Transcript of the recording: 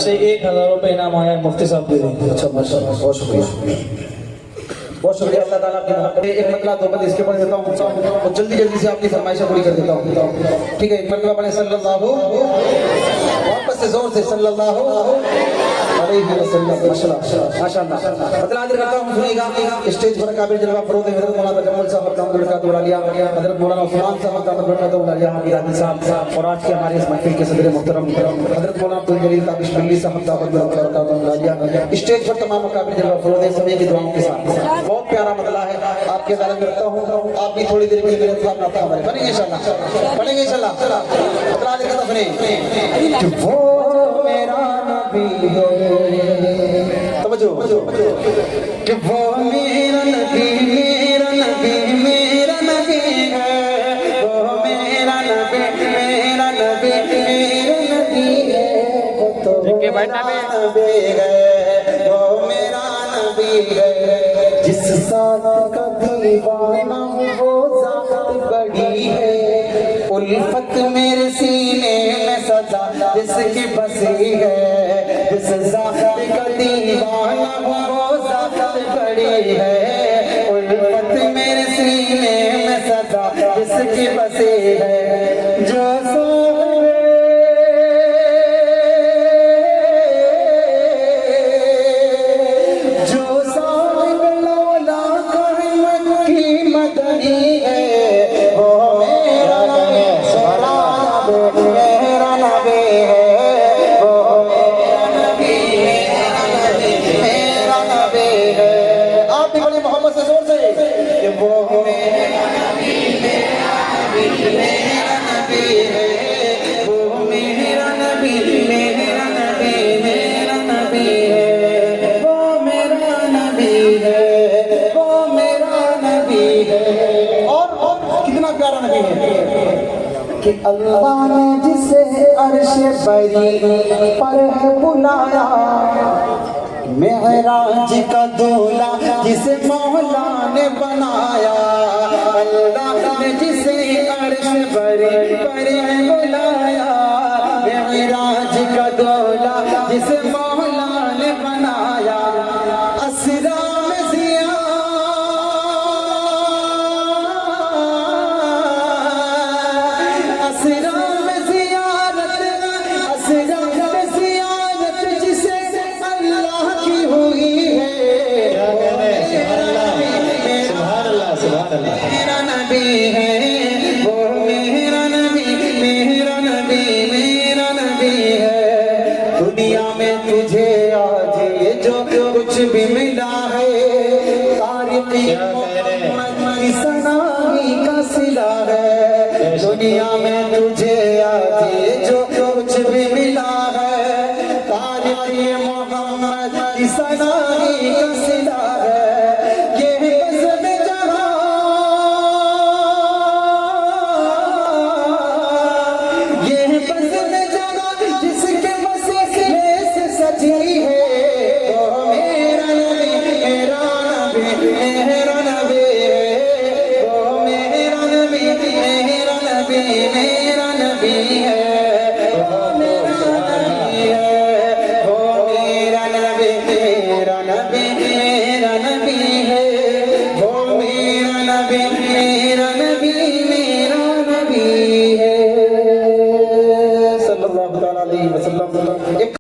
سے 1000 روپے انعام آیا ہے، مفتی صاحب دے دیں۔ اچھا ماشاءاللہ، بہت شکریہ بہت شکریہ اللہ تعالیٰ کی محبت۔ ایک مرتبہ دو بند اس کے پڑھ دیتا ہوں اور جلدی جلدی سے آپ کی فرمائشیں پوری کر دیتا ہوں، ٹھیک ہے؟ ایک مرتبہ پڑھیں صلی اللہ واپس سے زور سے صلی اللہ علیہ وسلم۔ ماشاءاللہ مطلب حاضر کرتا ہوں، سنیے گا اسٹیج پر قابل جلوہ فروغ حضرت مولانا جمال صاحب دامت برکاتہ العالیہ، حضرت مولانا عثمان صاحب دامت برکاتہ العالیہ حاضر صاحب، اور آج کے ہمارے اس محفل کے صدر محترم حضرت مولانا عبد الجلیل تابش ملی صاحب دامت برکاتہ العالیہ، اسٹیج پر تمام قابل جلوہ فروغ ہیں سبھی کی دعاؤں کے ساتھ۔ بہت پیارا مطلع ہے، آپ کے عدالت میں رکھتا ہوں، آپ بھی تھوڑی دیر میں میرے خلاف ناطق ہمارے پڑھیں گے انشاءاللہ، پڑھیں گے انشاءاللہ۔ مطلع حاضر کرتا سنیں کہ وہ میرا نبی ہے، توجہ کہ وہ میرا نبی میرا نبی میرا نبی ہے، وہ میرا نبی میرا نبی میرا نبی ہے، وہ تو میرا نبی ہے، وہ میرا نبی ہے، جس ذات کا دیوانہ وہ ذات بڑی ہے، الفت میرے سینے میں سدا جس کی بسی ہے، جس ذات کا دیوانہ وہ ذات بڑی ہے، الفت میرے سینے میں سدا جس کی بسی ہے، جو کہ اللہ نے جسے عرش بری پر ہے بلایا، معراج کا دولہ جسے مولا نے بنایا، اللہ نے جسے عرش بری پر ہے بلایا، معراج کا دولہ جسے مولا نے بنایا، اسرا میرا نبی ہے، وہ میرا نبی میرا نبی میرا نبی ہے، دنیا میں تجھے آج یہ جو کچھ بھی ملا ہے، تاریخ محمد کی سنائی کا صلہ ہے، دنیا میں تجھے آج یہ جو کچھ بھی ملا ہے، تاریخ محمد کی سنائی کا